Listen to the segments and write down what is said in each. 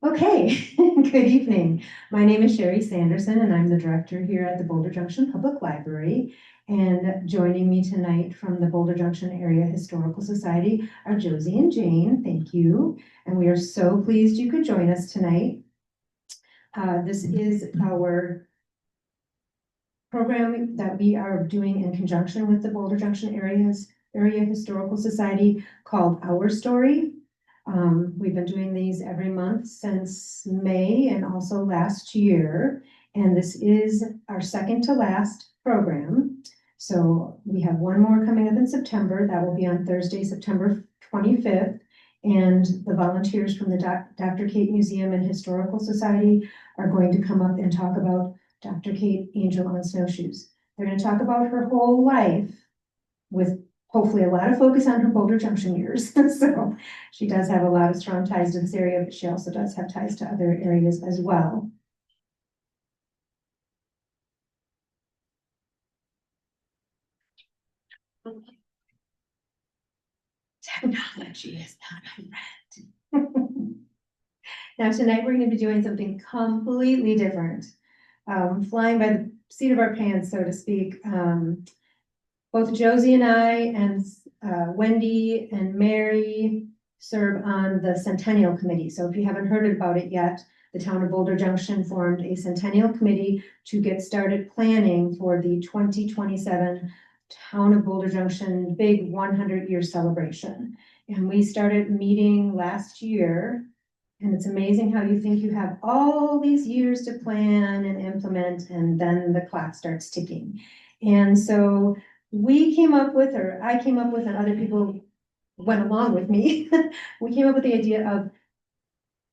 Okay, good evening. My name is Sherry Sanderson, and I'm the director here at the Boulder Junction Public Library. And joining me tonight from the Boulder Junction Area Historical Society are Josie and Jane. Thank you. And we are so pleased you could join us tonight. This is our program that we are doing in conjunction with the Boulder Junction Area Historical Society called OurStory. We've been doing these every month since May and also last year. And this is our second to last program. So we have one more coming up in September. That will be on Thursday, September 25th. And the volunteers from the Dr. Kate Museum and Historical Society are going to come up and talk about Dr. Kate Angel on Snowshoes. They're going to talk about her whole life with hopefully a lot of focus on her Boulder Junction years. So she does have a lot of strong ties to this area, but she also does have ties to other areas as well. Technology is not a friend. Now tonight we're going to be doing something completely different. Flying by the seat of our pants, so to speak. Both Josie and I and Wendy and Mary serve on the Centennial Committee. So if you haven't heard about it yet, the Town of Boulder Junction formed a Centennial Committee to get started planning for the 2027 Town of Boulder Junction big 100-year celebration. And we started meeting last year. And it's amazing how you think you have all these years to plan and implement, and then the clock starts ticking. And so we came up with, or I came up with, and other people went along with me. We came up with the idea of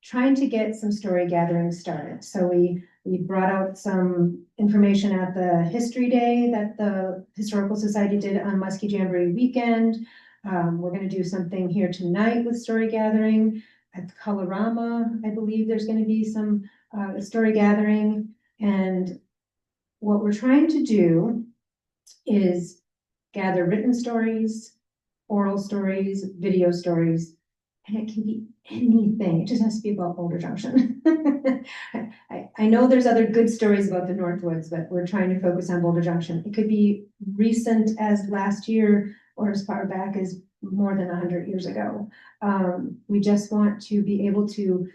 trying to get some story gathering started. So we brought out some information at the History Day that the Historical Society did on Muskie Jamboree weekend. We're going to do something here tonight with story gathering. At Colorama, I believe there's going to be some story gathering. And what we're trying to do is gather written stories, oral stories, video stories, and it can be anything. It just has to be about Boulder Junction. I know there's other good stories about the Northwoods, but we're trying to focus on Boulder Junction. It could be recent as last year or as far back as more than 100 years ago. We just want to be able to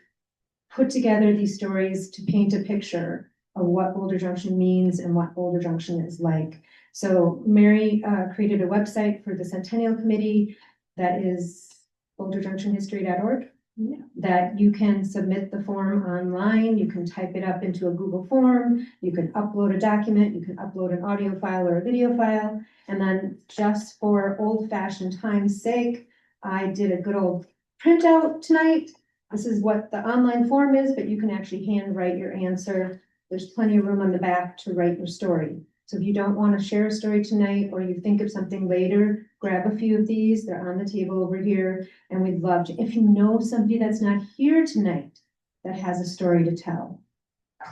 put together these stories to paint a picture of what Boulder Junction means and what Boulder Junction is like. So Mary created a website for the Centennial Committee that is boulderjunctionhistory.org. Yeah. That you can submit the form online, you can type it up into a Google form, you can upload a document, you can upload an audio file or a video file, and then just for old-fashioned time's sake, I did a good old printout tonight. This is what the online form is, but you can actually handwrite your answer. There's plenty of room on the back to write your story. So if you don't want to share a story tonight, or you think of something later, grab a few of these. They're on the table over here, and we'd love to. If you know somebody that's not here tonight that has a story to tell,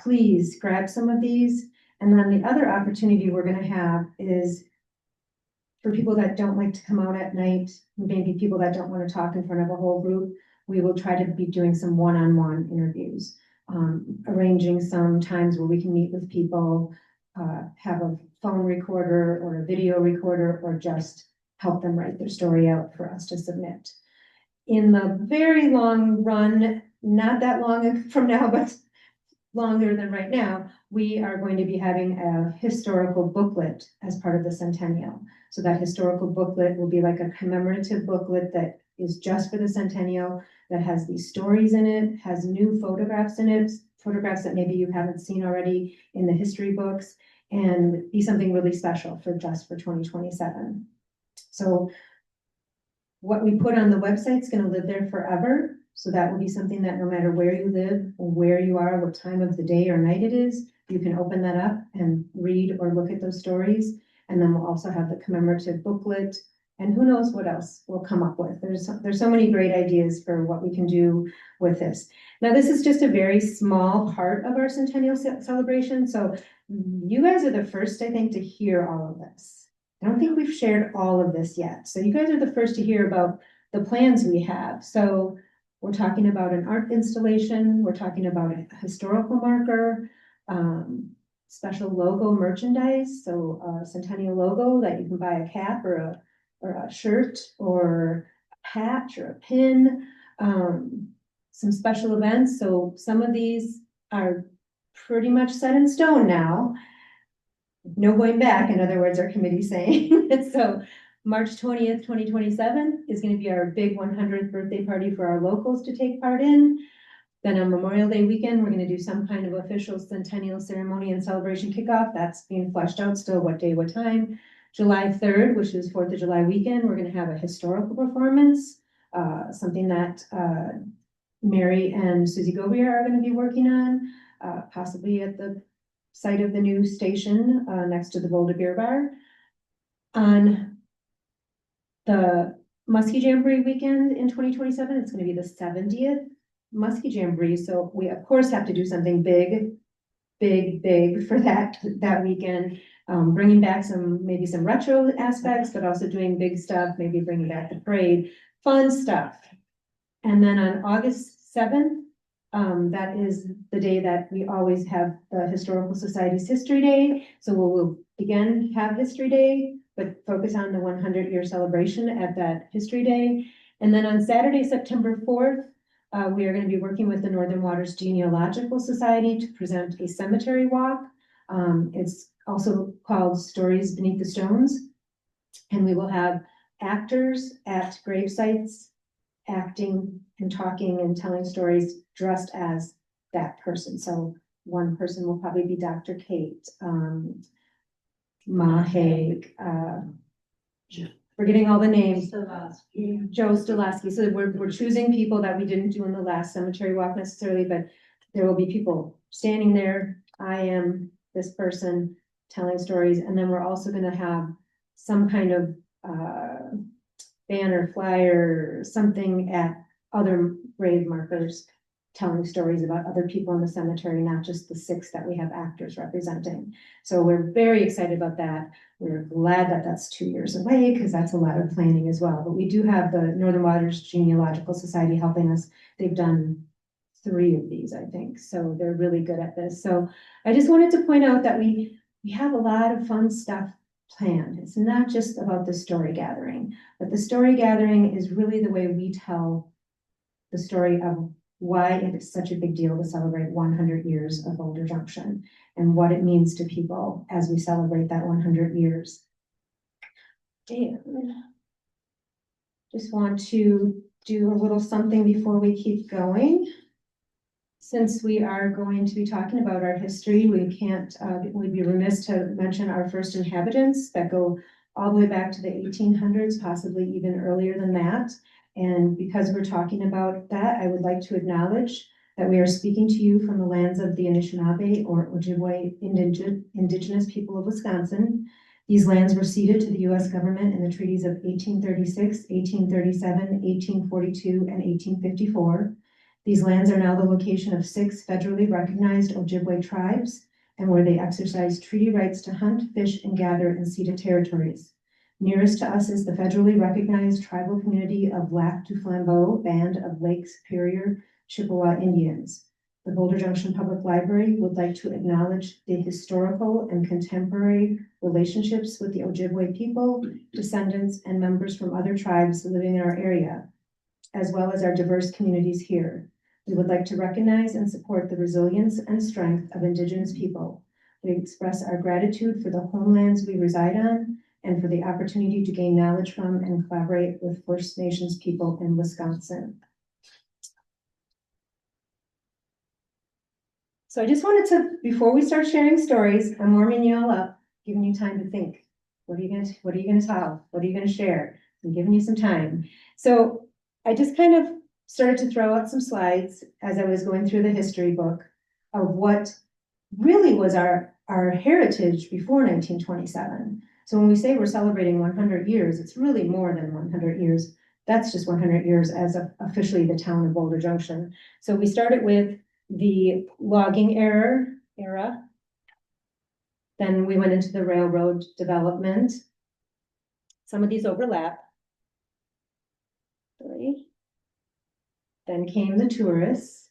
please grab some of these. And then the other opportunity we're going to have is for people that don't like to come out at night, maybe people that don't want to talk in front of a whole group. We will try to be doing some one-on-one interviews, arranging some times where we can meet with people, have a phone recorder or a video recorder, or just help them write their story out for us to submit. In the very long run, not that long from now, but longer than right now, we are going to be having a historical booklet as part of the Centennial. So that historical booklet will be like a commemorative booklet that is just for the Centennial, that has these stories in it, has new photographs in it, photographs that maybe you haven't seen already in the history books, and be something really special for just for 2027. So what we put on the website is going to live there forever. So that will be something that no matter where you live or where you are, what time of the day or night it is, you can open that up and read or look at those stories. And then we'll also have the commemorative booklet, and who knows what else we'll come up with. There's so many great ideas for what we can do with this. Now, this is just a very small part of our Centennial celebration. So you guys are the first, I think, to hear all of this. I don't think we've shared all of this yet. So you guys are the first to hear about the plans we have. So We're talking about an art installation, we're talking about a historical marker, special logo merchandise, so a Centennial logo that you can buy a cap or a shirt or a patch or a pin, some special events. So some of these are pretty much set in stone now. No going back, in other words, our committee's saying. So March 20th, 2027 is going to be our big 100th birthday party for our locals to take part in. Then on Memorial Day weekend, we're going to do some kind of official Centennial ceremony and celebration kickoff. That's being fleshed out still, what day, what time. July 3rd, which is 4th of July weekend, we're going to have a historical performance, something that Mary and Susie Gobier are going to be working on, possibly at the site of the new station next to the Boulder Beer Bar. On the Muskie Jamboree weekend in 2027, it's going to be the 70th Muskie Jamboree. So we of course have to do something big for that weekend. Bringing back maybe some retro aspects, but also doing big stuff, maybe bringing back the parade, fun stuff. And then on August 7th, that is the day that we always have the Historical Society's History Day. So we'll again have History Day, but focus on the 100-year celebration at that History Day. And then on Saturday, September 4th, we are going to be working with the Northern Waters Genealogical Society to present a cemetery walk. It's also called Stories Beneath the Stones. And we will have actors at grave sites acting and talking and telling stories dressed as that person. So one person will probably be Dr. Kate, Ma Haig, forgetting all the names. Joe Stilasky. So we're choosing people that we didn't do in the last cemetery walk necessarily, but there will be people standing there. I am this person telling stories. And then we're also going to have some kind of banner, flyer, something at other grave markers telling stories about other people in the cemetery, not just the 6 that we have actors representing. So we're very excited about that. We're glad that that's 2 years away because that's a lot of planning as well. But we do have the Northern Waters Genealogical Society helping us. They've done 3 of these, I think. So they're really good at this. So I just wanted to point out that we have a lot of fun stuff planned. It's not just about the story gathering, but the story gathering is really the way we tell the story of why it is such a big deal to celebrate 100 years of Boulder Junction and what it means to people as we celebrate that 100 years. And just want to do a little something before we keep going. Since we are going to be talking about our history, we'd be remiss to mention our first inhabitants that go all the way back to the 1800s, possibly even earlier than that. And because we're talking about that, I would like to acknowledge that we are speaking to you from the lands of the Anishinaabe or Ojibwe indigenous people of Wisconsin. These lands were ceded to the U.S. government in the treaties of 1836, 1837, 1842, and 1854. These lands are now the location of 6 federally recognized Ojibwe tribes and where they exercise treaty rights to hunt, fish, and gather in ceded territories. Nearest to us is the federally recognized tribal community of Lac du Flambeau Band of Lake Superior Chippewa Indians. The Boulder Junction Public Library would like to acknowledge the historical and contemporary relationships with the Ojibwe people, descendants, and members from other tribes living in our area, as well as our diverse communities here. We would like to recognize and support the resilience and strength of Indigenous people. We express our gratitude for the homelands we reside on and for the opportunity to gain knowledge from and collaborate with First Nations people in Wisconsin. So I just wanted to, before we start sharing stories, I'm warming you all up, giving you time to think. What are you gonna tell? What are you gonna share? I'm giving you some time. So I just kind of started to throw out some slides as I was going through the history book of what really was our heritage before 1927. So when we say we're celebrating 100 years, it's really more than 100 years. That's just 100 years as officially the town of Boulder Junction. So we started with the logging era. Then we went into the railroad development. Some of these overlap. Sorry. Then came the tourists.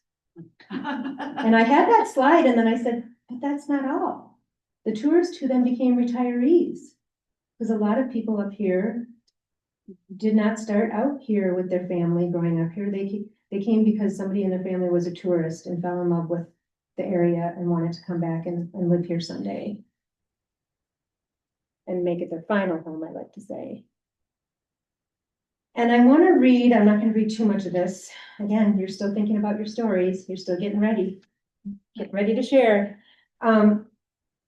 And I had that slide and then I said, but that's not all. The tourists who then became retirees. Because a lot of people up here did not start out here with their family growing up here. They came because somebody in their family was a tourist and fell in love with the area and wanted to come back and live here someday. And make it their final home, I like to say. And I want to read, I'm not going to read too much of this. Again, you're still thinking about your stories. You're still getting ready. Get ready to share. I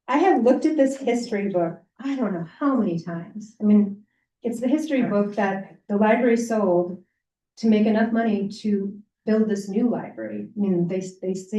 have looked at this history book, I don't know how many times. I mean, it's the history book that the library sold to make enough money to build this new library. I mean, they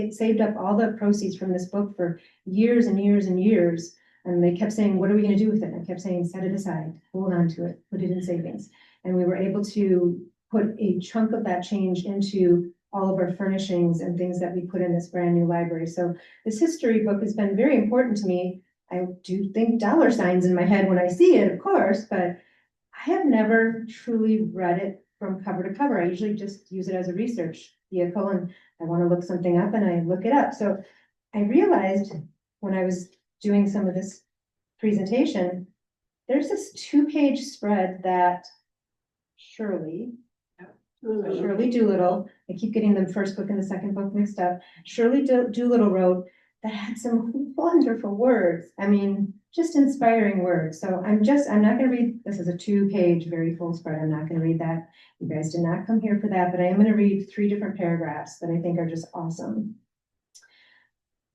saved up all the proceeds from this book for years and years and years. And they kept saying, what are we going to do with it? And I kept saying, set it aside, hold on to it, put it in savings. And we were able to put a chunk of that change into all of our furnishings and things that we put in this brand new library. So this history book has been very important to me. I do think dollar signs in my head when I see it, of course, but I have never truly read it from cover to cover. I usually just use it as a research vehicle and I want to look something up and I look it up. So I realized when I was doing some of this presentation, there's this 2-page spread that Shirley Doolittle, I keep getting the first book and the second book mixed up. Shirley Doolittle wrote that had some wonderful words. I mean, just inspiring words. So I'm not going to read, this is a 2-page, very full spread. I'm not going to read that. You guys did not come here for that, but I am going to read 3 different paragraphs that I think are just awesome.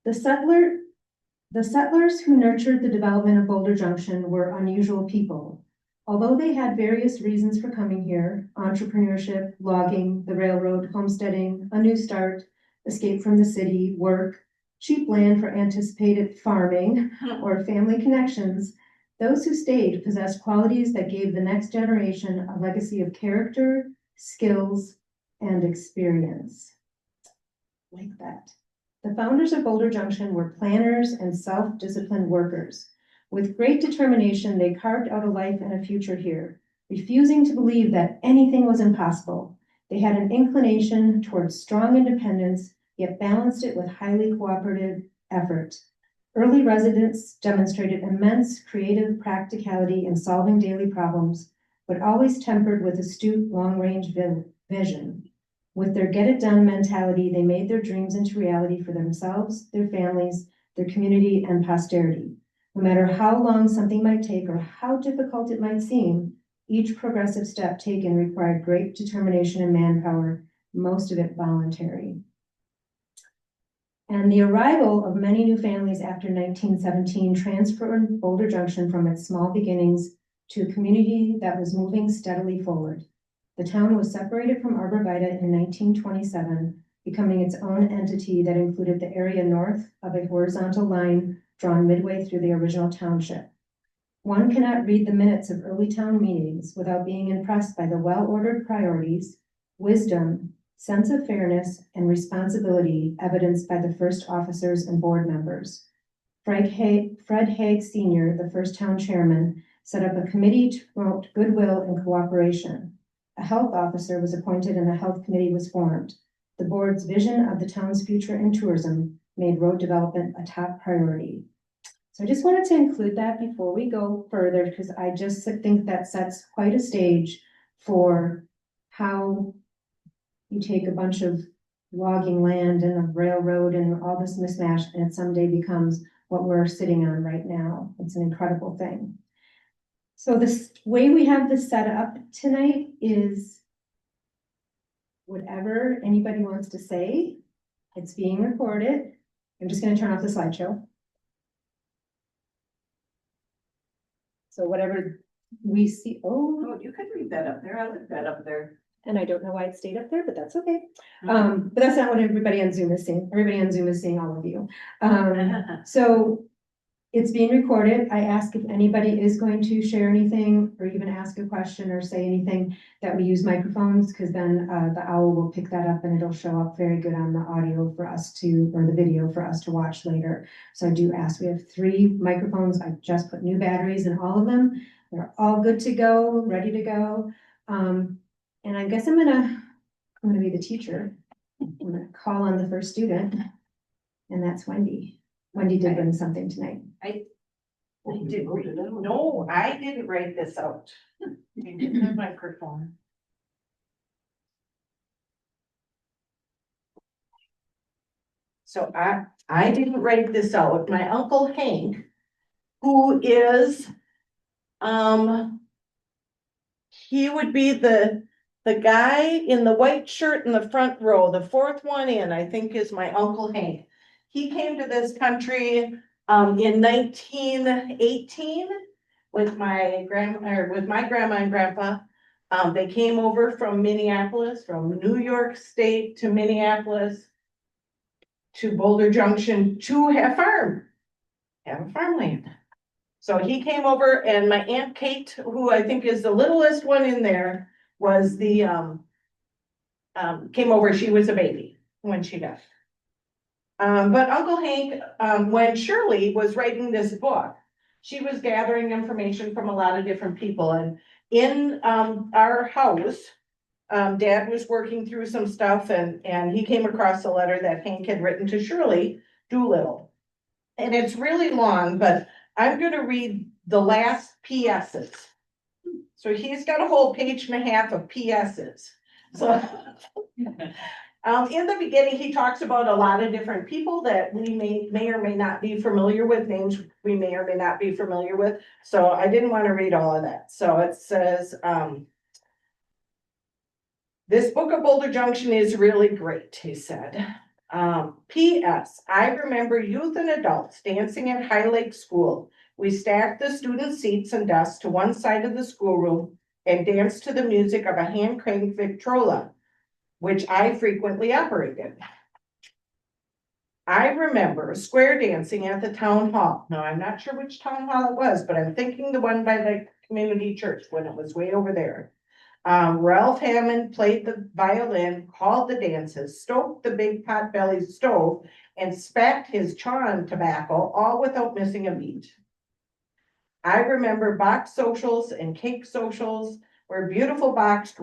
The settlers who nurtured the development of Boulder Junction were unusual people. Although they had various reasons for coming here, entrepreneurship, logging, the railroad, homesteading, a new start, escape from the city, work, cheap land for anticipated farming, or family connections, those who stayed possessed qualities that gave the next generation a legacy of character, skills, and experience. Like that. The founders of Boulder Junction were planners and self-disciplined workers. With great determination, they carved out a life and a future here, refusing to believe that anything was impossible. They had an inclination towards strong independence, yet balanced it with highly cooperative effort. Early residents demonstrated immense creative practicality in solving daily problems, but always tempered with astute long-range vision. With their get-it-done mentality, they made their dreams into reality for themselves, their families, their community, and posterity. No matter how long something might take or how difficult it might seem, each progressive step taken required great determination and manpower, most of it voluntary. And the arrival of many new families after 1917 transformed Boulder Junction from its small beginnings to a community that was moving steadily forward. The town was separated from Arbor Vitae in 1927, becoming its own entity that included the area north of a horizontal line drawn midway through the original township. One cannot read the minutes of early town meetings without being impressed by the well-ordered priorities, wisdom, sense of fairness, and responsibility evidenced by the first officers and board members. Fred Haig Sr., the first town chairman, set up a committee to promote goodwill and cooperation. A health officer was appointed and a health committee was formed. The board's vision of the town's future in tourism made road development a top priority. So I just wanted to include that before we go further, because I just think that sets quite a stage for how you take a bunch of logging land and a railroad and all this mismatch, and it someday becomes what we're sitting on right now. It's an incredible thing. So this way we have this set up tonight is whatever anybody wants to say. It's being recorded. I'm just going to turn off the slideshow. So whatever we see, Oh, you could read that up there. I like that up there. and I don't know why it stayed up there, but that's okay. But that's not what everybody on Zoom is seeing. Everybody on Zoom is seeing all of you. So it's being recorded. I ask if anybody is going to share anything or even ask a question or say anything that we use microphones, because then the owl will pick that up and it'll show up very good on the audio for us to, or the video for us to watch later. So I do ask, we have 3 microphones. I just put new batteries in all of them. They're all good to go, ready to go. And I guess I'm gonna I'm gonna be the teacher. I'm gonna call on the first student. And that's Wendy. Wendy did bring something tonight. I did read it. No, I didn't write this out. You didn't have microphone. So I didn't write this out. My uncle Hank, who is, he would be the guy in the white shirt in the front row, the fourth one in, I think is my uncle Hank. He came to this country, in 1918 with my grandma and grandpa. They came over from Minneapolis, from New York State to Minneapolis to Boulder Junction to have farmland. So he came over, and my Aunt Kate, who I think is the littlest one in there, was the, came over, she was a baby when she died. But Uncle Hank, when Shirley was writing this book, she was gathering information from a lot of different people, and in, our house, Dad was working through some stuff, and he came across a letter that Hank had written to Shirley Doolittle. And it's really long, but I'm gonna read the last PS's. So he's got a whole page and a half of PS's. So, in the beginning, he talks about a lot of different people that we may or may not be familiar with, names we may or may not be familiar with. So I didn't want to read all of that. So it says, this book of Boulder Junction is really great, he said. P.S. I remember youth and adults dancing at High Lake School. We stacked the student seats and desks to one side of the schoolroom and danced to the music of a hand-cranked Victrola, which I frequently operated. I remember square dancing at the town hall. Now, I'm not sure which town hall it was, but I'm thinking the one by the community church when it was way over there. Ralph Hammond played the violin, called the dances, stoked the big pot-bellied stove, and spat his chawing tobacco, all without missing a beat. I remember box socials and cake socials, where beautiful box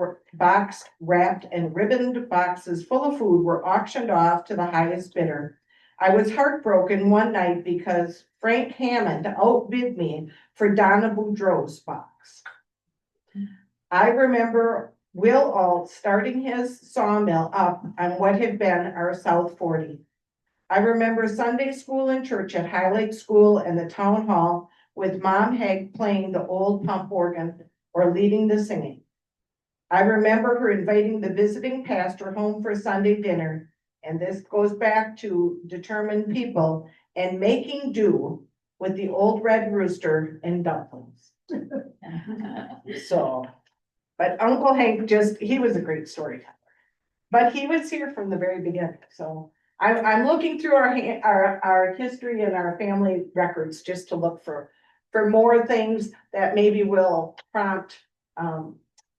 wrapped and ribboned boxes full of food were auctioned off to the highest bidder. I was heartbroken one night because Frank Hammond outbid me for Donna Boudreau's box. I remember Will Alt starting his sawmill up on what had been our South 40. I remember Sunday school and church at High Lake School and the town hall with Mom Haig playing the old pump organ or leading the singing. I remember her inviting the visiting pastor home for Sunday dinner, and this goes back to determined people, and making do with the old red rooster and dumplings. So, but Uncle Hank he was a great storyteller. But he was here from the very beginning, so I'm looking through our history and our family records just to look for more things that maybe will prompt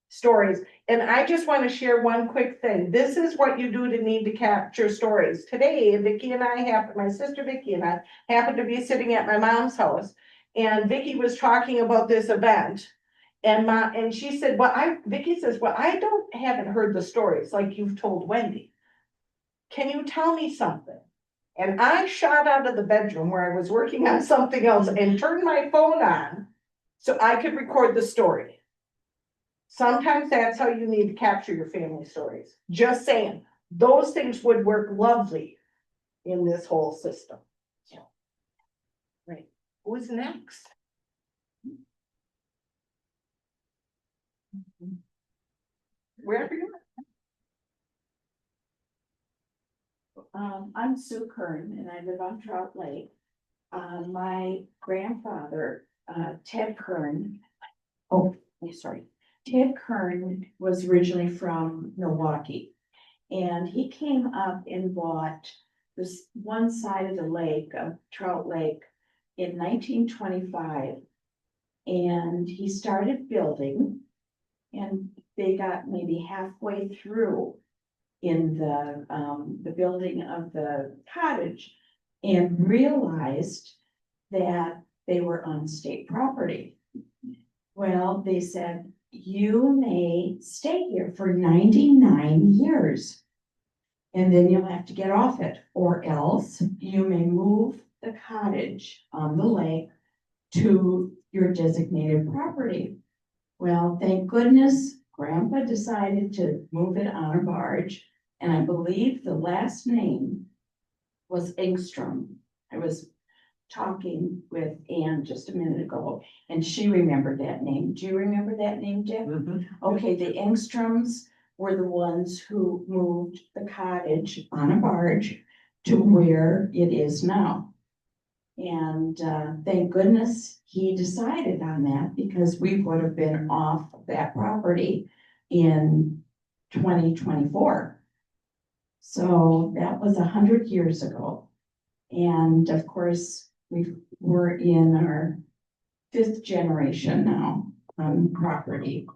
stories. And I just want to share one quick thing. This is what you do to need to capture stories. Today, my sister Vicki and I happened to be sitting at my mom's house, and Vicki was talking about this event. And she said, Vicki says, I haven't heard the stories like you've told Wendy. Can you tell me something? And I shot out of the bedroom where I was working on something else and turned my phone on so I could record the story. Sometimes that's how you need to capture your family stories. Just saying, those things would work lovely in this whole system. So, right. Who's next? Wherever you are. I'm Sue Kern and I live on Trout Lake. My grandfather, Ted Kern. Ted Kern was originally from Milwaukee, and he came up and bought this one side of the lake, of Trout Lake, in 1925. And he started building, and they got maybe halfway through in the building of the cottage and realized that they were on state property. Well, they said, you may stay here for 99 years. And then you'll have to get off it, or else you may move the cottage on the lake to your designated property. Well, thank goodness Grandpa decided to move it on a barge, and I believe the last name was Engstrom. I was talking with Ann just a minute ago, and she remembered that name. Do you remember that name, Dick? Okay, the Engstroms were the ones who moved the cottage on a barge to where it is now. And thank goodness he decided on that, because we would have been off that property in 2024. So that was 100 years ago. And of course, we're in our 5th generation now on property.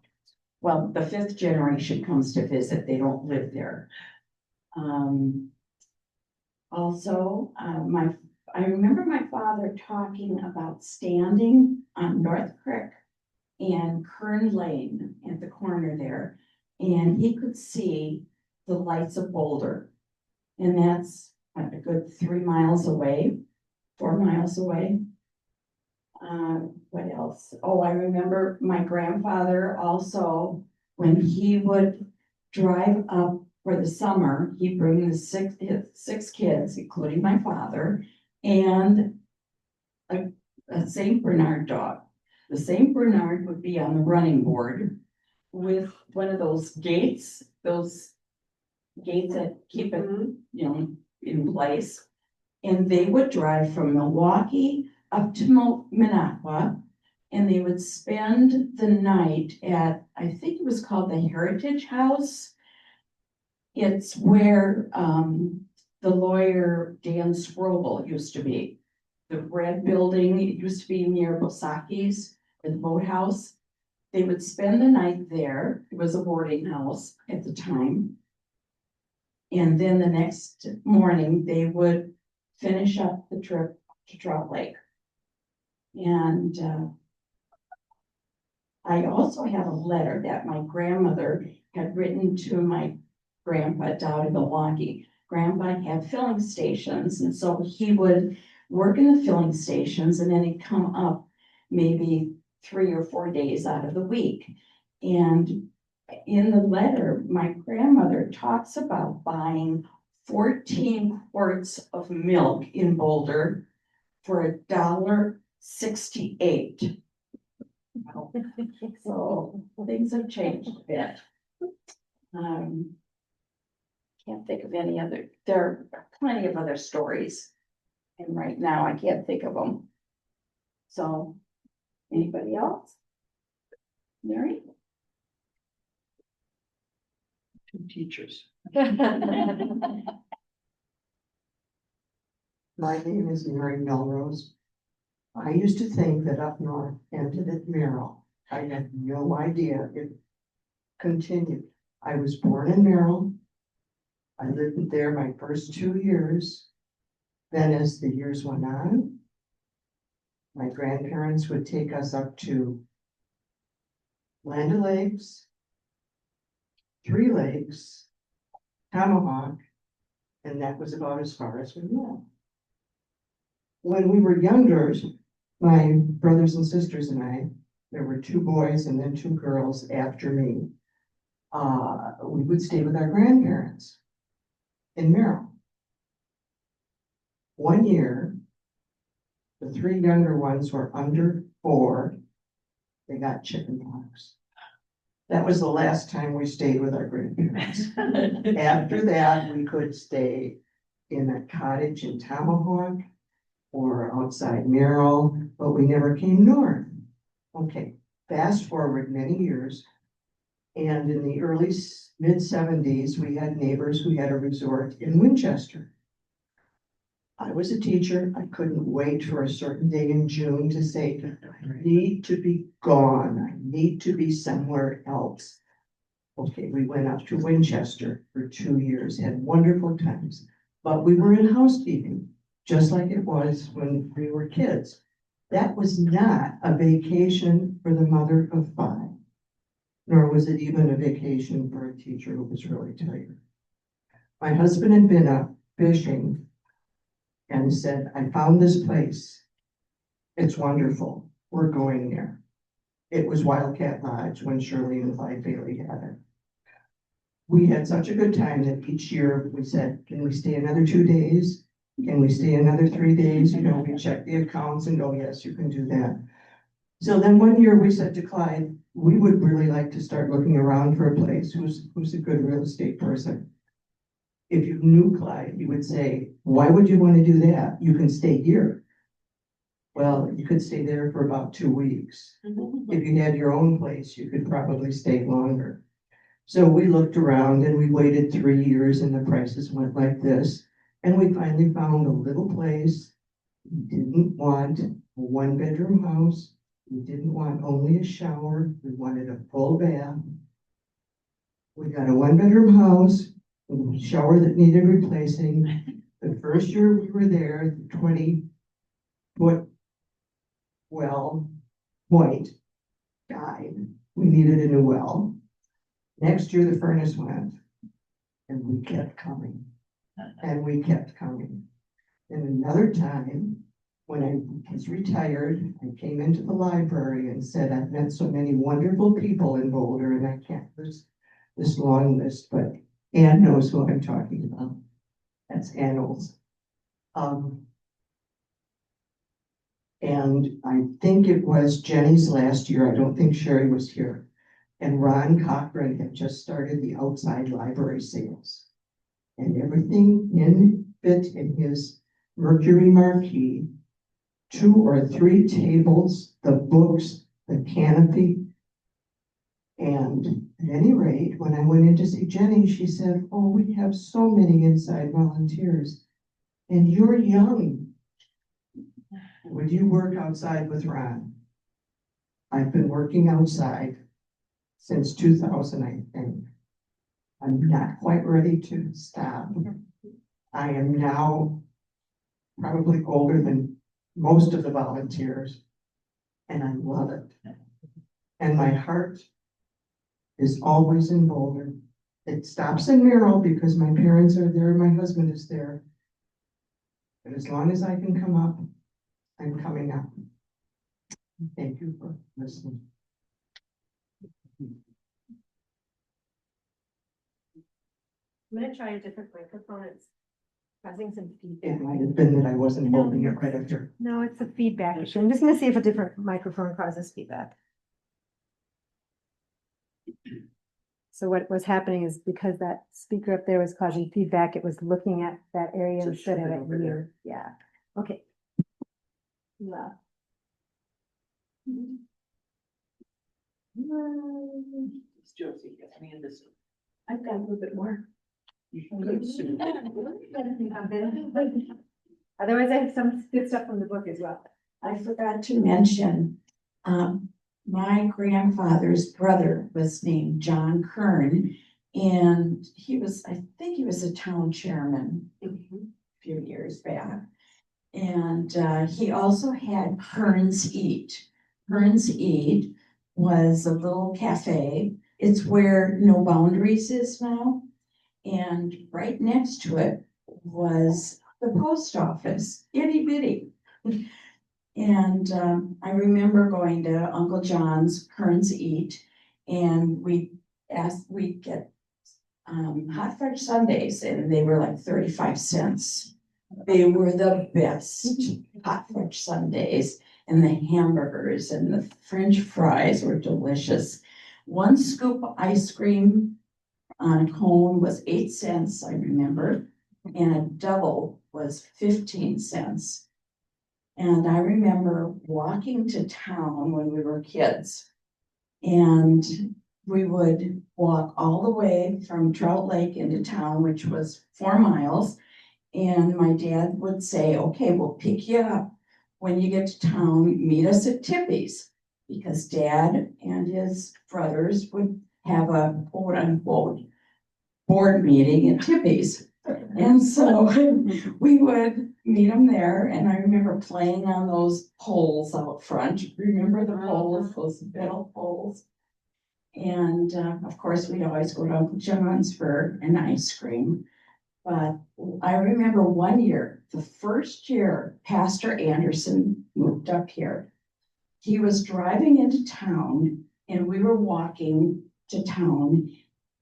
Well, the 5th generation comes to visit, they don't live there. Also, I remember my father talking about standing on North Creek and Kern Lane at the corner there, and he could see the lights of Boulder. And that's a good 3 miles away, 4 miles away. What else? Oh, I remember my grandfather also, when he would drive up for the summer, he'd bring his six kids, including my father, and a Saint Bernard dog. The Saint Bernard would be on the running board with one of those gates that keep it, in place. And they would drive from Milwaukee up to Minocqua, and they would spend the night at, I think it was called the Heritage House. It's where the lawyer Dan Strobel used to be. The red building, it used to be near Bosaki's, the boathouse. They would spend the night there. It was a boarding house at the time. And then the next morning, they would finish up the trip to Trout Lake. And I also have a letter that my grandmother had written to my grandpa down in Milwaukee. Grandpa had filling stations, and so he would work in the filling stations, and then he'd come up maybe 3 or 4 days out of the week. And in the letter, my grandmother talks about buying 14 quarts of milk in Boulder for $1.68. So things have changed a bit. Can't think of any other, there are plenty of other stories. And right now I can't think of them. So, anybody else? Mary? 2 teachers. Mm-hmm. My name is Mary Melrose. I used to think that up north ended at Merrill. I had no idea it continued. I was born in Merrill. I lived there my first 2 years. Then as the years went on, my grandparents would take us up to Land O'Lakes, 3 Lakes, Tomahawk, and that was about as far as we went. When we were younger, my brothers and sisters and I, there were 2 boys and then 2 girls after me. We would stay with our grandparents in Merrill. One year, the 3 younger ones were under 4. They got chickenpox. That was the last time we stayed with our grandparents. After that, we could stay in a cottage in Tomahawk or outside Merrill, but we never came north. Okay, fast forward many years, and in the early mid-70s, we had neighbors who had a resort in Winchester. I was a teacher. I couldn't wait for a certain day in June to say, I need to be gone. I need to be somewhere else. Okay, we went up to Winchester for 2 years, had wonderful times, but we were in housekeeping, just like it was when we were kids. That was not a vacation for the mother of 5. nor was it even a vacation for a teacher who was really tired. My husband had been up fishing and said, I found this place. It's wonderful. We're going there. It was Wildcat Lodge when Shirley and Clyde Bailey had it. We had such a good time that each year we said, can we stay another 2 days? Can we stay another 3 days? You know, we check the accounts and go, yes, you can do that. So then one year we said to Clyde, we would really like to start looking around for a place who's a good real estate person. If you knew Clyde, you would say, why would you want to do that? You can stay here. Well, you could stay there for about 2 weeks. If you had your own place, you could probably stay longer. So we looked around and we waited 3 years and the prices went like this. And we finally found a little place. We didn't want a 1-bedroom house. We didn't want only a shower. We wanted a full bath. We got a 1-bedroom house, with a shower that needed replacing. The first year we were there, the 20-foot well point died. We needed a new well. Next year the furnace went, and we kept coming, and we kept coming. And another time, when I was retired, I came into the library and said, I've met so many wonderful people in Boulder, and I can't list this long list, but Ann knows who I'm talking about. That's Ann Olds. And I think it was Jenny's last year. I don't think Sherry was here. And Ron Cochran had just started the outside library sales. And everything fit in his Mercury marquee, 2 or 3 tables, the books, the canopy. And at any rate, when I went in to see Jenny, she said, oh, we have so many inside volunteers, and you're young. Would you work outside with Ron? I've been working outside since 2000, I think. I'm not quite ready to stop. I am now probably older than most of the volunteers, and I love it. And my heart is always in Boulder. It stops in Merrill because my parents are there, my husband is there. But as long as I can come up, I'm coming up. Thank you for listening. I'm gonna try a different microphone. It's causing some It feedback. might have been that I wasn't holding it right up here. No, it's a feedback issue. I'm just gonna see if a different microphone causes feedback. So what was happening is because that speaker up there was causing feedback, it was looking at that area So instead of shove it at over you. there. Yeah, okay. Yeah. Josie, get me in this. I've got a little bit more. Otherwise, I have some good stuff from the book as well. I forgot to mention, my grandfather's brother was named John Kern. And he was, I think he was a town chairman a few years back. And he also had Kern's Eat. Kern's Eat was a little cafe. It's where No Boundaries is now. And right next to it was the post office, itty bitty. And I remember going to Uncle John's, Kern's Eat, and we'd get hot fudge sundaes, and they were like 35 cents. They were the best hot fudge sundaes, and the hamburgers and the French fries were delicious. 1 scoop of ice cream on a cone was 8 cents, I remember, and a double was 15 cents. And I remember walking to town when we were kids, and we would walk all the way from Trout Lake into town, which was 4 miles. And my dad would say, okay, we'll pick you up when you get to town, meet us at Tippy's, because Dad and his brothers would have a quote unquote board meeting at Tippy's. And so we would meet them there, and I remember playing on those poles out front. Remember the poles, those metal poles? And of course, we'd always go to Uncle John's for an ice cream. But I remember one year, the first year Pastor Anderson moved up here, he was driving into town and we were walking to town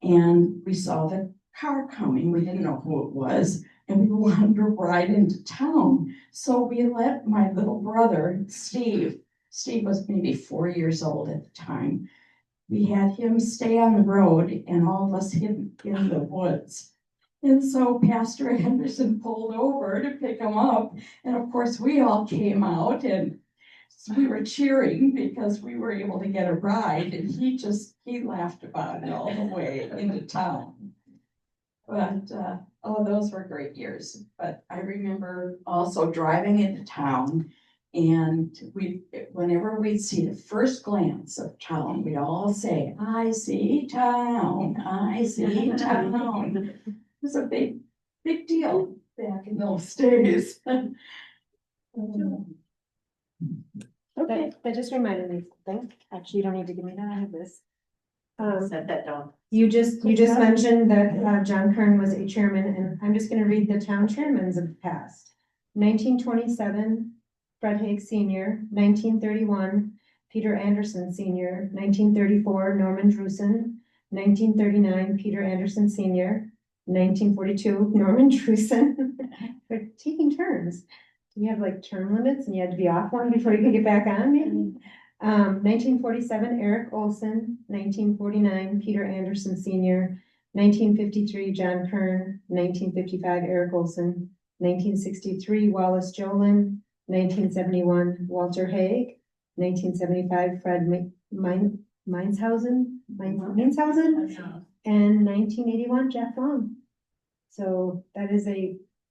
and we saw the car coming. We didn't know who it was and we wanted to ride into town. So we let my little brother, Steve was maybe 4 years old at the time. We had him stay on the road and all of us hid in the woods. And so Pastor Anderson pulled over to pick him up. And of course, we all came out and we were cheering because we were able to get a ride. And he laughed about it all the way into town. But, those were great years. But I remember also driving into town. And whenever we'd see the first glance of town, we'd all say, I see town, I see town. It was a big deal back in those days. Okay, that just reminded me of something. Actually, you don't need to give me that, I have this. Set that down. You just mentioned that John Kern was a chairman, and I'm just gonna read the town chairmans of the past. 1927, Fred Haig Senior, 1931, Peter Anderson Senior, 1934, Norman Drusen, 1939, Peter Anderson Senior, 1942, Norman Drusen. They're taking turns. Do we have like term limits and you had to be off one before you could get back on maybe? 1947, Eric Olson, 1949, Peter Anderson Senior, 1953, John Kern, 1955, Eric Olson, 1963, Wallace Jolin, 1971, Walter Haig, 1975, Fred Minshausen, and 1981, Jeff Long. So that is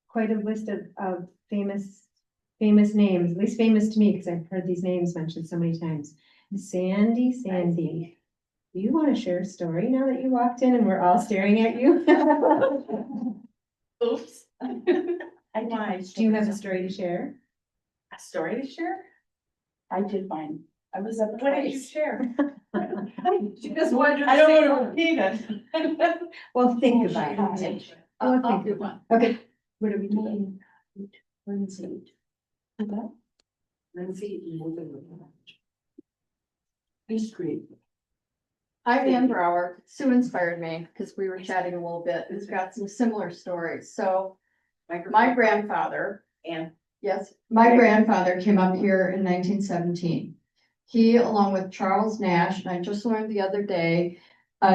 quite a list of famous names, at least famous to me, because I've heard these names mentioned so many times. Sandy, do you want to share a story now that you walked in and we're all staring at you? Oops. Do you have a story to share? A story to share? I did mine. I was up What did you twice. share? She just wanted to I don't say- want to repeat it. Well, think about it. I'll do one. Okay, what are we doing? Lindsay. East Creek. I'm Ann Brower. Sue inspired me because we were chatting a little bit. It's got some similar stories. So my grandfather, And my grandfather came up here in 1917. He, along with Charles Nash, and I just learned the other day,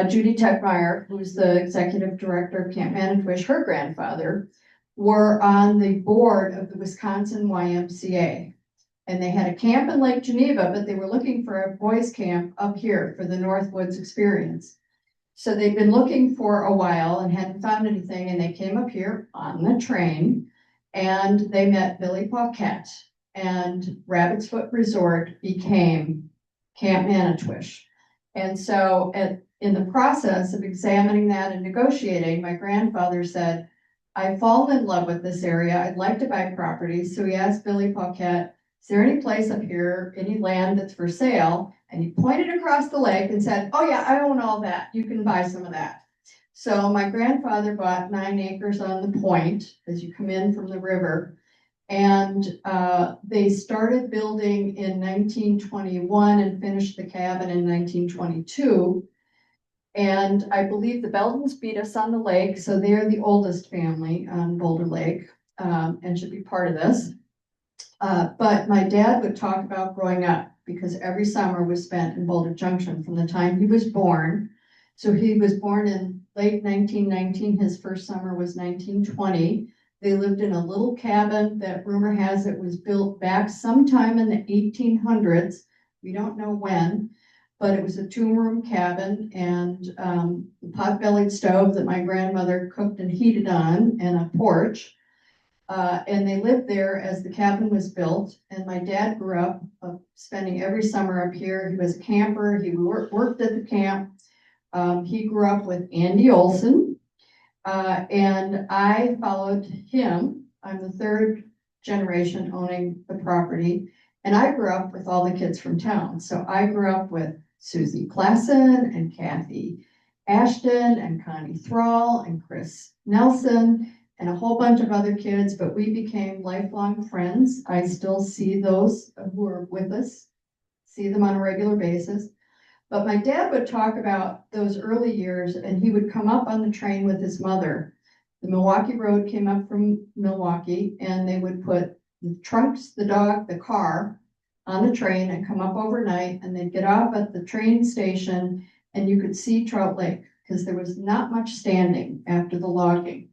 Judy Techmeyer, who's the executive director of Camp Manitowish, her grandfather, were on the board of the Wisconsin YMCA. And they had a camp in Lake Geneva, but they were looking for a boys' camp up here for the Northwoods experience. So they'd been looking for a while and hadn't found anything, and they came up here on the train, and they met Billy Paquette, and Rabbit's Foot Resort became Camp Manitowish. And so in the process of examining that and negotiating, my grandfather said, I've fallen in love with this area. I'd like to buy property. So he asked Billy Paquette, is there any place up here, any land that's for sale? And he pointed across the lake and said, oh yeah, I own all that. You can buy some of that. So my grandfather bought 9 acres on the point as you come in from the river. And they started building in 1921 and finished the cabin in 1922. And I believe the Beldens beat us on the lake, so they're the oldest family on Boulder Lake, and should be part of this. But my dad would talk about growing up because every summer was spent in Boulder Junction from the time he was born. So he was born in late 1919. His first summer was 1920. They lived in a little cabin that rumor has it was built back sometime in the 1800s. We don't know when, but it was a 2-room cabin and the pot-bellied stove that my grandmother cooked and heated on, and a porch. And they lived there as the cabin was built. And my dad grew up spending every summer up here. He was a camper. He worked at the camp. He grew up with Andy Olson. And I followed him. I'm the 3rd generation owning the property. And I grew up with all the kids from town. So I grew up with Susie Klassen and Kathy Ashton and Connie Thrall and Chris Nelson and a whole bunch of other kids, but we became lifelong friends. I still see those who are with us, see them on a regular basis. But my dad would talk about those early years, and he would come up on the train with his mother. The Milwaukee Road came up from Milwaukee, and they would put the trunks, the dog, the car on the train and come up overnight, and they'd get off at the train station, and you could see Trout Lake, because there was not much standing after the logging.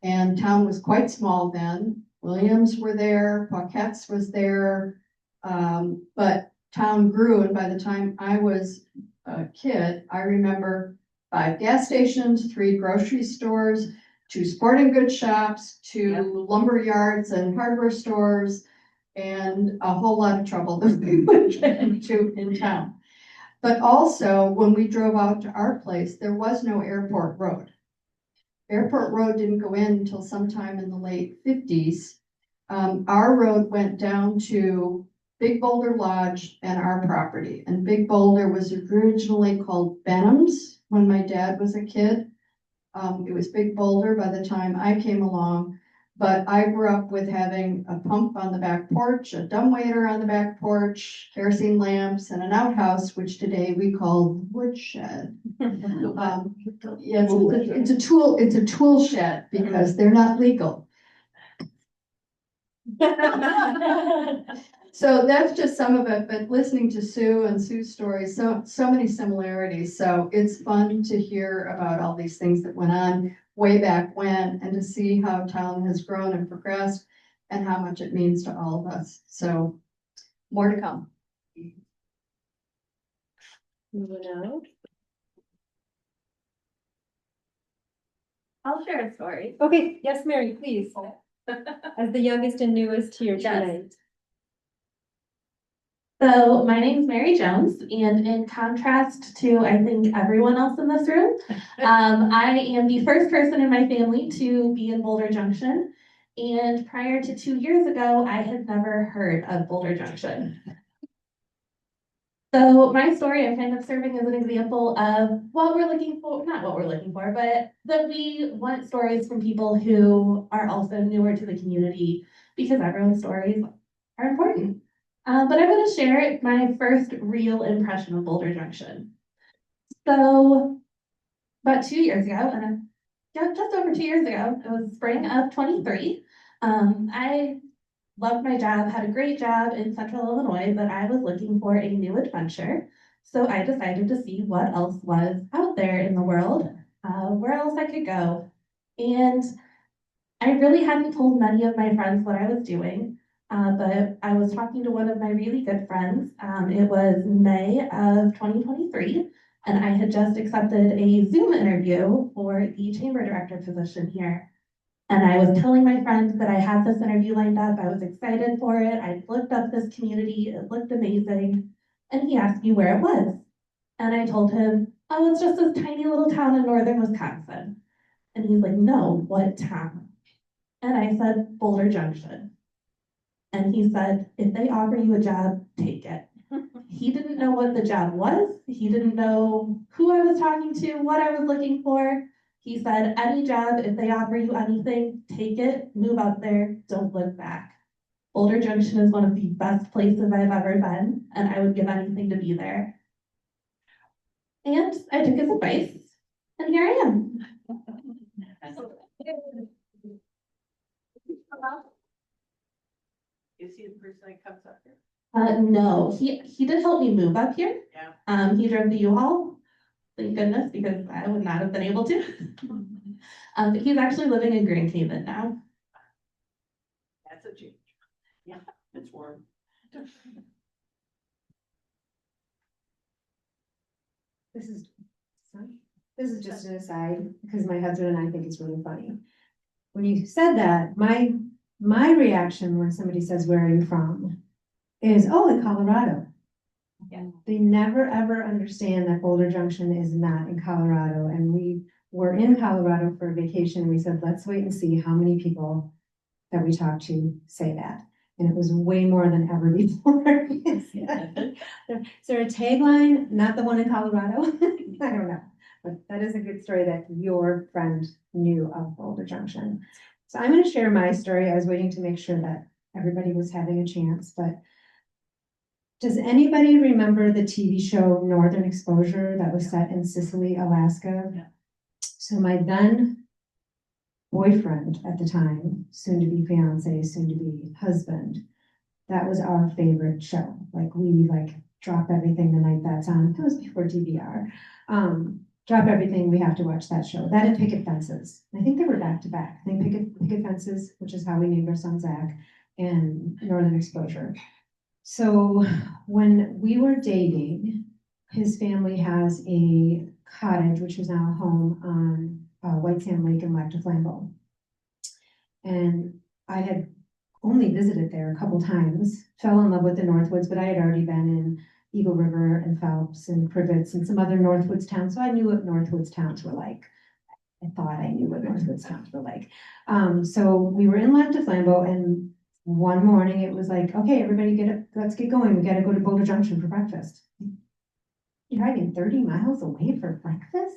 And town was quite small then. Williams were there, Pauquettes was there, but town grew, and by the time I was a kid, I remember 5 gas stations, 3 grocery stores, 2 sporting goods shops, 2 lumber yards and hardware stores, and a whole lot of trouble that we would get into in town. But also, when we drove out to our place, there was no Airport Road. Airport Road didn't go in until sometime in the late 50s. Our road went down to Big Boulder Lodge and our property. And Big Boulder was originally called Benham's when my dad was a kid. It was Big Boulder by the time I came along. But I grew up with having a pump on the back porch, a dumbwaiter on the back porch, kerosene lamps, and an outhouse, which today we call woodshed. Yeah, it's a tool shed because they're not legal. So that's just some of it, but listening to Sue and Sue's stories, so many similarities. So it's fun to hear about all these things that went on way back when, and to see how town has grown and progressed and how much it means to all of us. So more to come. Moving out. I'll share a story. Okay, yes, Mary, please. As the youngest and newest here Yes. tonight. So my name's Mary Jones, and in contrast to, I think, everyone else in this room, I am the first person in my family to be in Boulder Junction. And prior to 2 years ago, I had never heard of Boulder Junction. So my story, I'm kind of serving as an example of what we're looking for, not what we're looking for, but that we want stories from people who are also newer to the community, because everyone's stories are important. But I'm going to share my first real impression of Boulder Junction. So about 2 years ago, and just over 2 years ago, it was spring of 23. I loved my job, had a great job in Central Illinois, but I was looking for a new adventure. So I decided to see what else was out there in the world, where else I could go. And I really hadn't told many of my friends what I was doing. But I was talking to one of my really good friends. It was May of 2023, and I had just accepted a Zoom interview for the chamber director position here. And I was telling my friend that I had this interview lined up. I was excited for it. I looked up this community. It looked amazing. And he asked me where it was. And I told him, oh, it's just this tiny little town in northern Wisconsin. And he's like, no, what town? And I said, Boulder Junction. And he said, if they offer you a job, take it. He didn't know what the job was. He didn't know who I was talking to, what I was looking for. He said, any job, if they offer you anything, take it, move out there, don't look back. Boulder Junction is one of the best places I've ever been, and I would give anything to be there. And I took his advice, and here I am. Is he the person that comes up here? No, he did help me move up here. Yeah. He drove the U-Haul. Thank goodness, because I would not have been able to. But he's actually living in Grand Cayman now. That's a change. Yeah, it's warm. This is just an aside, because my husband and I think it's really funny. When you said that, my reaction when somebody says, where are you from? Is, oh, in Colorado. Yeah. They never ever understand that Boulder Junction is not in Colorado. And we were in Colorado for a vacation. We said, let's wait and see how many people that we talk to say that. And it was way more than ever before. Is there a tagline? Not the one in Colorado? I don't know, but that is a good story that your friend knew of Boulder Junction. So I'm gonna share my story. I was waiting to make sure that everybody was having a chance, but does anybody remember the TV show Northern Exposure that was set in Sicily, Alaska? Yeah. So my then boyfriend at the time, soon to be fiance, soon to be husband, that was our favorite show. Like we drop everything the night that's on. It was before DVR. Drop everything. We have to watch that show. That and Picket Fences. I think they were back to back. I think Picket Fences, which is how we named our son Zach, and Northern Exposure. So when we were dating, his family has a cottage, which is now a home on White Sand Lake in Lac du Flambeau. And I had only visited there a couple times, fell in love with the Northwoods, but I had already been in Eagle River and Phelps and Privets and some other Northwoods towns, so I knew what Northwoods towns were like. I thought I knew what Northwoods towns were like. So we were in Lac du Flambeau, and one morning it was like, okay, everybody get up, let's get going. We got to go to Boulder Junction for breakfast. You're driving 30 miles away for breakfast?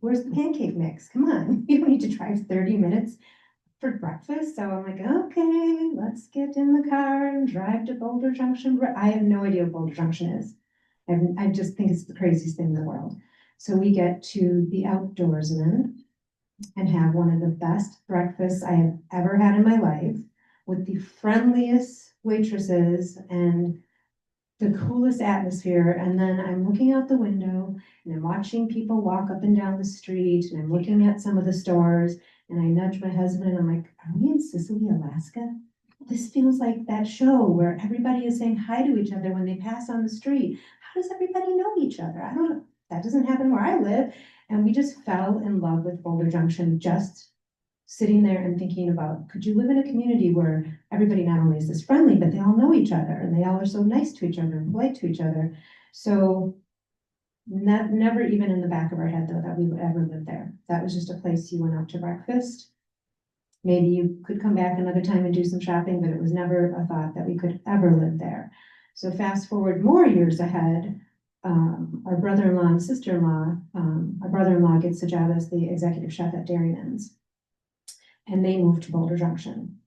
Where's the pancake mix? Come on, you don't need to drive 30 minutes for breakfast. So I'm like, okay, let's get in the car and drive to Boulder Junction. I have no idea what Boulder Junction is. I just think it's the craziest thing in the world. So we get to the Outdoorsman and have one of the best breakfasts I have ever had in my life, with the friendliest waitresses and the coolest atmosphere. And then I'm looking out the window and I'm watching people walk up and down the street, and I'm looking at some of the stores, and I nudge my husband and I'm like, are we in Sicily, Alaska? This feels like that show where everybody is saying hi to each other when they pass on the street. How does everybody know each other? I don't know. That doesn't happen where I live. And we just fell in love with Boulder Junction, just sitting there and thinking about, could you live in a community where everybody not only is this friendly, but they all know each other and they all are so nice to each other and polite to each other. So never even in the back of our head though that we would ever live there. That was just a place you went out to breakfast. Maybe you could come back another time and do some shopping, but it was never a thought that we could ever live there. So fast forward more years ahead, our brother-in-law and sister-in-law, our brother-in-law gets a job as the executive chef at Dairyman's. And they moved to Boulder Junction.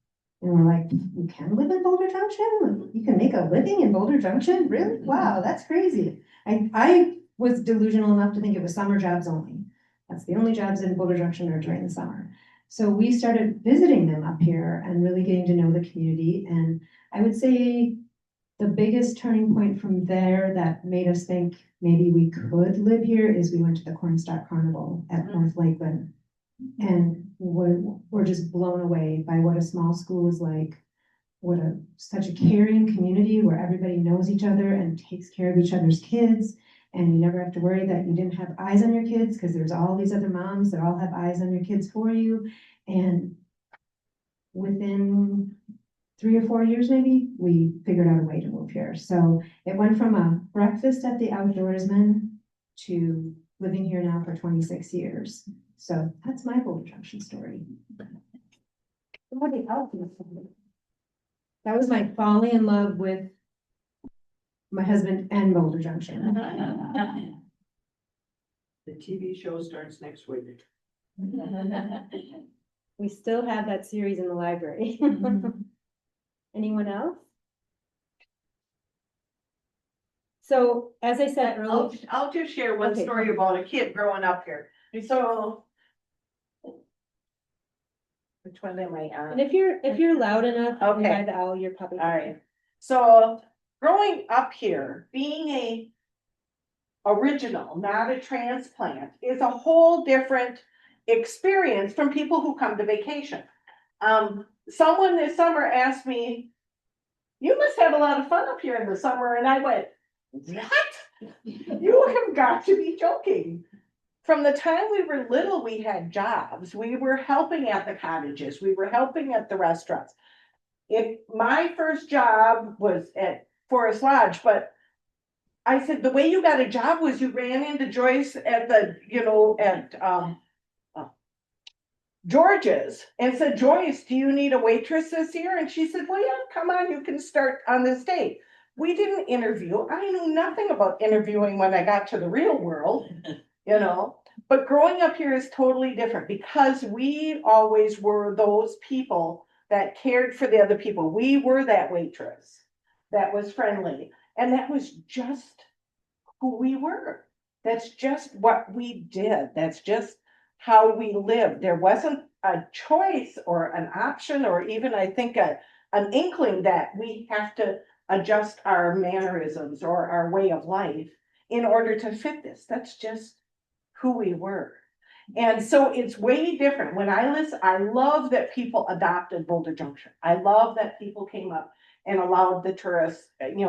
And we're like, you can live in Boulder Junction? You can make a living in Boulder Junction? Really? Wow, that's crazy. I was delusional enough to think it was summer jobs only. That's the only jobs in Boulder Junction are during the summer. So we started visiting them up here and really getting to know the community. And I would say the biggest turning point from there that made us think maybe we could live here is we went to the Cornstalk Carnival at North Lakeland. And we're just blown away by what a small school is like, such a caring community where everybody knows each other and takes care of each other's kids. And you never have to worry that you didn't have eyes on your kids, because there's all these other moms that all have eyes on your kids for you. And within 3 or 4 years, maybe, we figured out a way to move here. So it went from a breakfast at the Outdoorsman to living here now for 26 years. So that's my Boulder Junction story. Somebody else. That was my falling in love with my husband and Boulder Junction. The TV show starts next week. We still have that series in the library. Anyone else? So, as I said earlier. I'll just share one Okay. story about a kid growing up here. So. Which one am I on? And if you're loud enough, Okay. by the owl, you're probably. All right. So growing up here, being a original, not a transplant, is a whole different experience from people who come to vacation. Someone this summer asked me, you must have a lot of fun up here in the summer. And I went, what? You have got to be joking. From the time we were little, we had jobs. We were helping at the cottages. We were helping at the restaurants. My first job was at Forest Lodge, but I said, the way you got a job was you ran into Joyce at the George's and said, Joyce, do you need a waitress this year? And she said, well, yeah, come on, you can start on this date. We didn't interview. I knew nothing about interviewing when I got to the real world, but growing up here is totally different because we always were those people that cared for the other people. We were that waitress that was friendly, and that was just who we were. That's just what we did. That's just how we lived. There wasn't a choice or an option, or even I think an inkling that we have to adjust our mannerisms or our way of life in order to fit this. That's just who we were. And so it's way different. When I listen, I love that people adopted Boulder Junction. I love that people came up and allowed the tourist,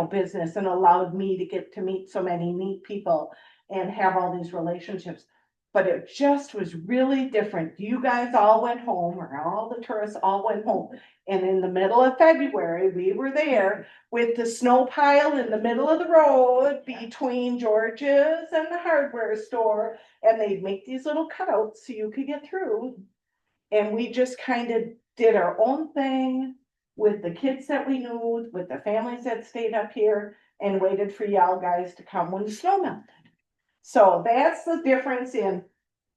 business, and allowed me to get to meet so many neat people and have all these relationships. But it just was really different. You guys all went home, or all the tourists all went home. And in the middle of February, we were there with the snow pile in the middle of the road between George's and the hardware store. And they'd make these little cutouts so you could get through. And we just kind of did our own thing with the kids that we knew, with the families that stayed up here, and waited for y'all guys to come when the snow melted. So that's the difference in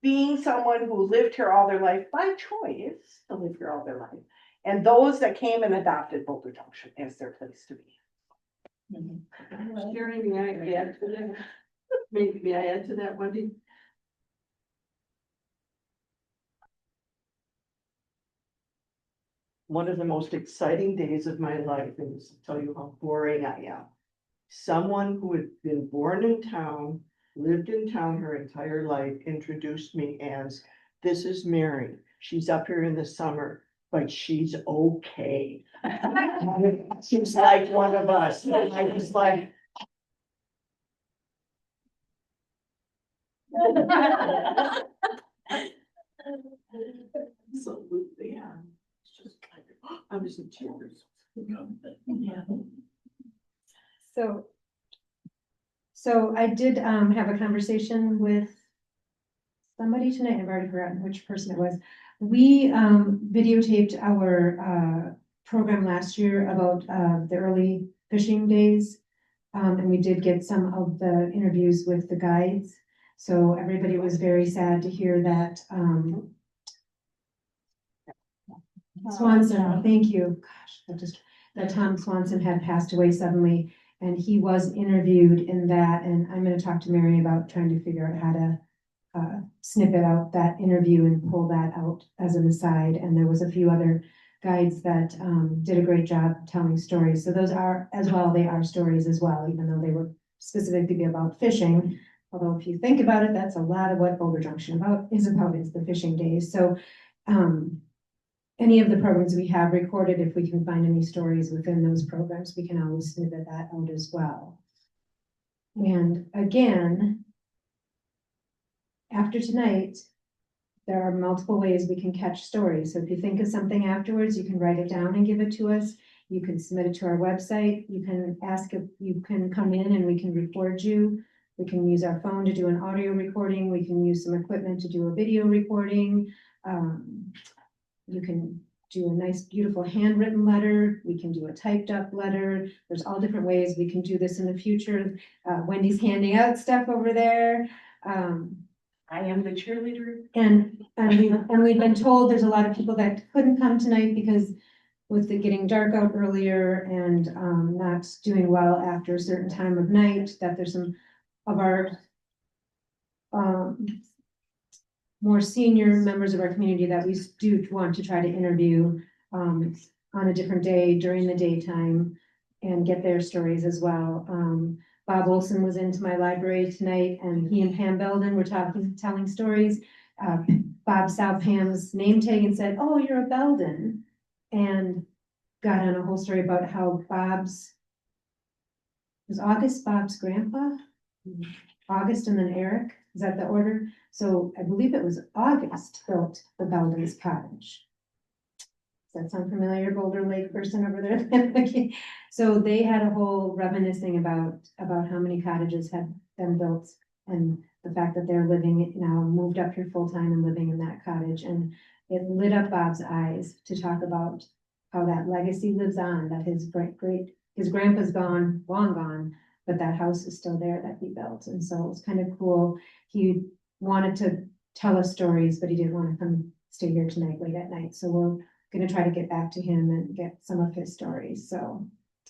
being someone who lived here all their life by choice to live here all their life, and those that came and adopted Boulder Junction as their place to be. Sherry, may I add to that? May I add to that, Wendy? One of the most exciting days of my life is to tell you how boring I am. Someone who had been born in town, lived in town her entire life, introduced me as, this is Mary. She's up here in the summer, but she's okay. She's like one of us. And I was like, absolutely, yeah. It's just like, I was in tears. So I did have a conversation with somebody tonight. I've already forgotten which person it was. We videotaped our program last year about the early fishing days. And we did get some of the interviews with the guides. So everybody was very sad to hear that Swanson, thank you. Gosh, that Tom Swanson had passed away suddenly, and he was interviewed in that. And I'm going to talk to Mary about trying to figure out how to snippet out that interview and pull that out as an aside. And there was a few other guides that did a great job telling stories. So those are, as well, they are stories as well, even though they were specifically about fishing. Although if you think about it, that's a lot of what Boulder Junction is the fishing days. So any of the programs we have recorded, if we can find any stories within those programs, we can always snippet that out as well. And again, after tonight, there are multiple ways we can catch stories. So if you think of something afterwards, you can write it down and give it to us. You can submit it to our website. You can ask if you can come in and we can record you. We can use our phone to do an audio recording. We can use some equipment to do a video recording. You can do a nice, beautiful handwritten letter. We can do a typed up letter. There's all different ways we can do this in the future. Wendy's handing out stuff over there. I am the cheerleader. And we've been told there's a lot of people that couldn't come tonight because with it getting dark out earlier and not doing well after a certain time of night, that there's some of our more senior members of our community that we do want to try to interview on a different day during the daytime and get their stories as well. Bob Olson was into my library tonight, and he and Pam Belden were telling stories. Bob saw Pam's name tag and said, "Oh, you're a Belden," and got on a whole story about how was August Bob's grandpa? August and then Eric, is that the order? So I believe it was August built the Belden's cottage. Does that sound familiar, Boulder Lake person over there? So they had a whole reminiscing about how many cottages had been built and the fact that they're living now, moved up here full time and living in that cottage. And it lit up Bob's eyes to talk about how that legacy lives on, that his grandpa's gone, long gone, but that house is still there that he built. And so it was kind of cool. He wanted to tell us stories, but he didn't want to come stay here tonight late at night. So we're gonna try to get back to him and get some of his stories. So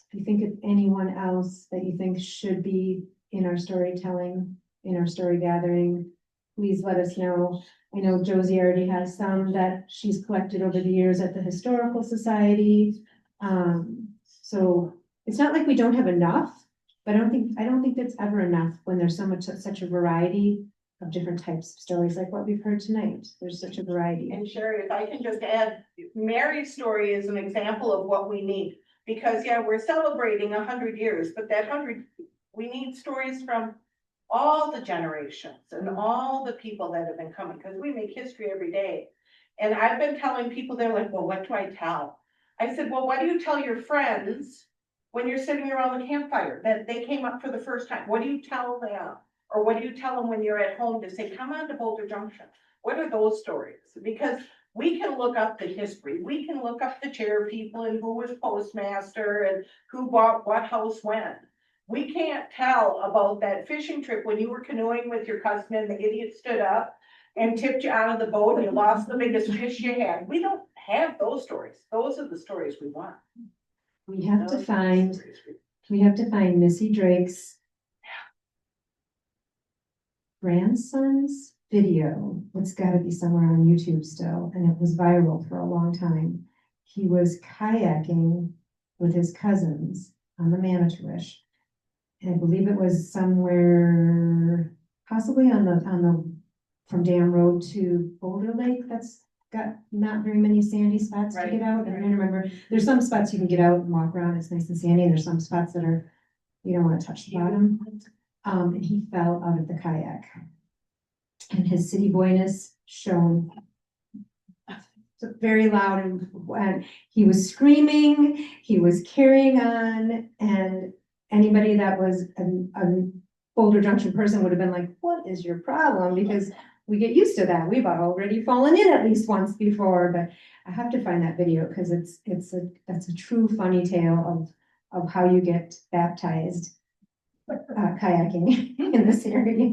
if you think of anyone else that you think should be in our storytelling, in our story gathering, please let us know. I know Josie already has some that she's collected over the years at the Historical Society. So it's not like we don't have enough, but I don't think that's ever enough when there's such a variety of different types of stories like what we've heard tonight. There's such a variety. And Sherry, if I can just add, Mary's story is an example of what we need. Because yeah, we're celebrating 100 years, but we need stories from all the generations and all the people that have been coming, because we make history every day. And I've been telling people, they're like, well, what do I tell? I said, well, what do you tell your friends when you're sitting around the campfire that they came up for the first time? What do you tell them? Or what do you tell them when you're at home to say, come on to Boulder Junction? What are those stories? Because we can look up the history. We can look up the chair people and who was postmaster and who bought what house when. We can't tell about that fishing trip when you were canoeing with your cousin and the idiot stood up and tipped you out of the boat and you lost the biggest fish you had. We don't have those stories. Those are the stories we want. We have to find Missy Drake's grandson's video. It's gotta be somewhere on YouTube still, and it was viral for a long time. He was kayaking with his cousins on the Manitowish. And I believe it was somewhere, possibly on the, from Dam Road to Boulder Lake. That's got not very many sandy spots to get out. And I remember, there's some spots you can get out and walk around, it's nice and sandy, and there's some spots that are, you don't wanna touch the bottom. And he fell out of the kayak. And his city boyness shone very loud, and he was screaming, he was carrying on, and anybody that was a Boulder Junction person would have been like, what is your problem? Because we get used to that. We've already fallen in at least once before, but I have to find that video because that's a true funny tale of how you get baptized kayaking in this area.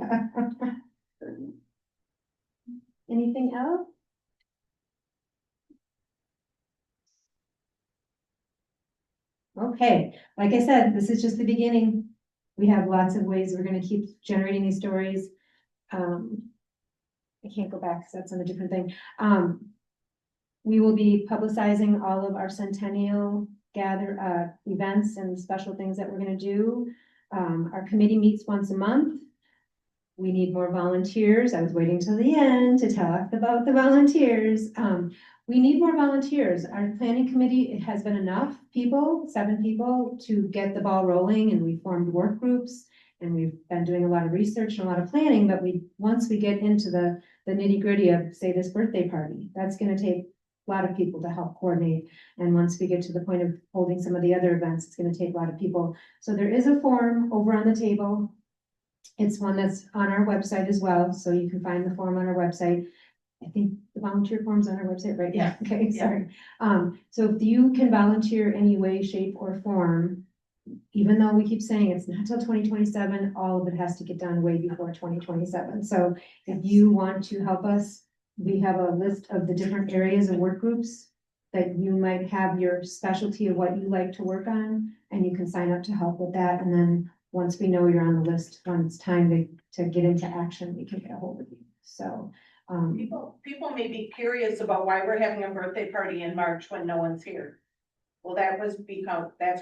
Anything else? Okay, like I said, this is just the beginning. We have lots of ways we're gonna keep generating these stories. I can't go back because that's on a different thing. We will be publicizing all of our Centennial events and special things that we're gonna do. Our committee meets once a month. We need more volunteers. I was waiting till the end to talk about the volunteers. We need more volunteers. Our planning committee, it has been enough people, 7 people, to get the ball rolling, and we formed work groups, and we've been doing a lot of research and a lot of planning, but once we get into the nitty gritty of, say, this birthday party, that's gonna take a lot of people to help coordinate. And once we get to the point of holding some of the other events, it's gonna take a lot of people. So there is a form over on the table. It's one that's on our website as well, so you can find the form on our website. I think the volunteer form's on our website, right? Yeah. Okay, sorry. So if you can volunteer any way, shape, or form, even though we keep saying it's not till 2027, all of it has to get done way before 2027. So if you want to help us, we have a list of the different areas and work groups that you might have your specialty of what you like to work on, and you can sign up to help with that. And then once we know you're on the list, when it's time to get into action, we can get a hold of you. So People may be curious about why we're having a birthday party in March when no one's here. Well, that's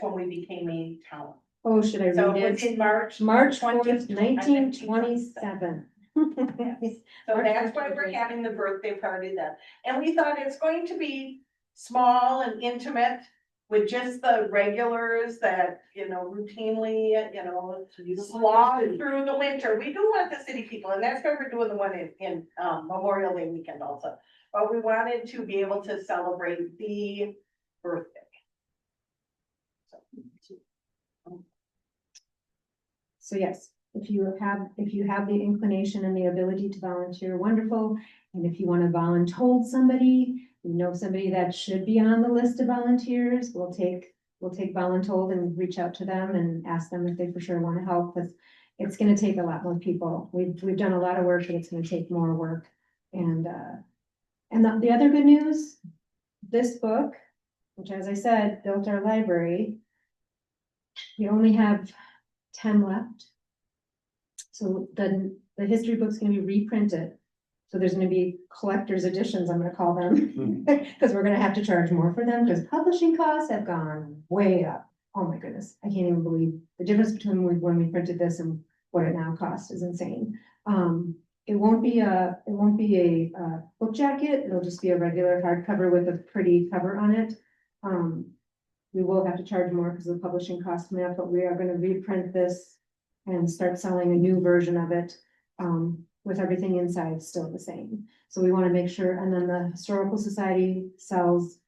when we became a town. oh, should I So read it was it? in March. March 20th, 4th, 1927. So March that's 4th, why we're having the birthday party then. And we thought it's going to be small and intimate with just the regulars that, routinely, slog through the winter. We do want the city people, and that's why we're doing the one in Memorial Day weekend also. But we wanted to be able to celebrate the birthday. So yes, If you have the inclination and the ability to volunteer, wonderful. And if you want to voluntold somebody, you know somebody that should be on the list of volunteers, we'll take voluntold and reach out to them and ask them if they for sure want to help, because it's gonna take a lot more people. We've done a lot of work, but it's gonna take more work. And the other good news, this book, which as I said, built our library, we only have 10 left. So the history book's gonna be reprinted. So there's gonna be collector's editions, I'm gonna call them, because we're gonna have to charge more for them, because publishing costs have gone way up. Oh my goodness, I can't even believe the difference between when we printed this and what it now costs is insane. It won't be a book jacket, it'll just be a regular hardcover with a pretty cover on it. We will have to charge more because of the publishing cost coming up, but we are gonna reprint this and start selling a new version of it, with everything inside still the same. So we want to make sure, and then the Historical Society sells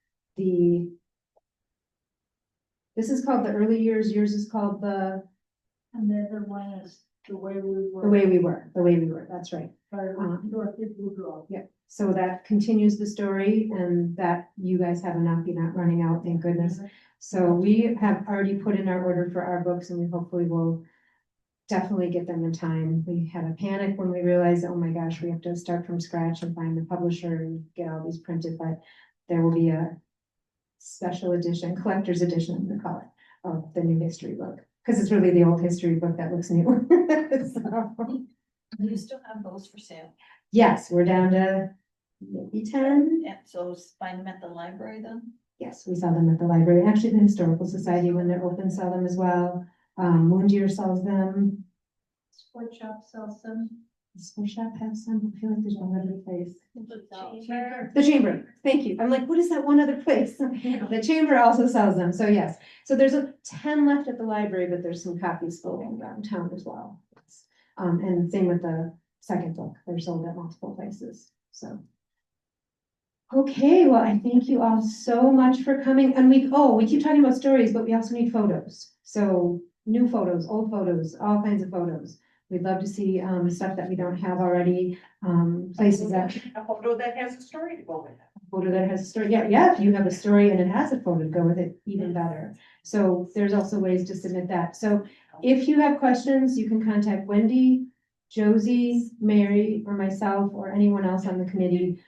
this is called the early years, yours is called the And the other one is the way we were. the way we were, that's right. Yeah, so that continues the story, and that you guys have enough, you're not running out, thank goodness. So we have already put in our order for our books, and we hopefully will definitely get them in time. We had a panic when we realized, oh my gosh, we have to start from scratch and find the publisher and get all these printed, but there will be a special edition, collector's edition, I'm gonna call it, of the new history book, because it's really the old history book that looks new. So, Do you still have those for sale? yes, we're down to maybe 10. And so find them at the library then? Yes, we sell them at the library. Actually, the Historical Society, when they're open, sell them as well. Moon Deer sells them. Sport shop sells them. The Sport Shop has some. I feel like there's one other place. Chamber. The Chamber, thank you. I'm like, what is that one other place? The Chamber also sells them, so yes. So there's 10 left at the library, but there's some copies floating around town as well. And same with the second book, they're sold at multiple places, so. Okay, well, I thank you all so much for coming, and we keep talking about stories, but we also need photos. So new photos, old photos, all kinds of photos. We'd love to see stuff that we don't have already, places that, A photo that has a story to go with it. photo that has a story. Yeah, if you have a story and it has a photo to go with it, even better. So there's also ways to submit that. So if you have questions, you can contact Wendy, Josie, Mary, or myself, or anyone else on the committee.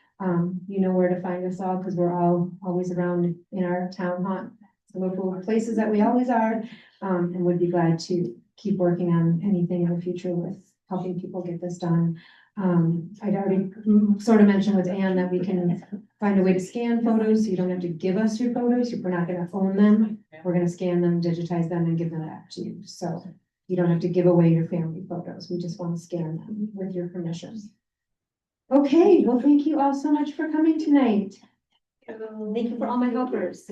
You know where to find us all, because we're all always around in our town haunt, the local places that we always are, and would be glad to keep working on anything in the future with helping people get this done. I'd already sort of mentioned with Anne that we can find a way to scan photos, so you don't have to give us your photos. We're not gonna own them. We're gonna scan them, digitize them, and give them back to you. So you don't have to give away your family photos. We just want to scan them with your permission. Okay, well, thank you all so much for coming tonight. Thank you for all my helpers.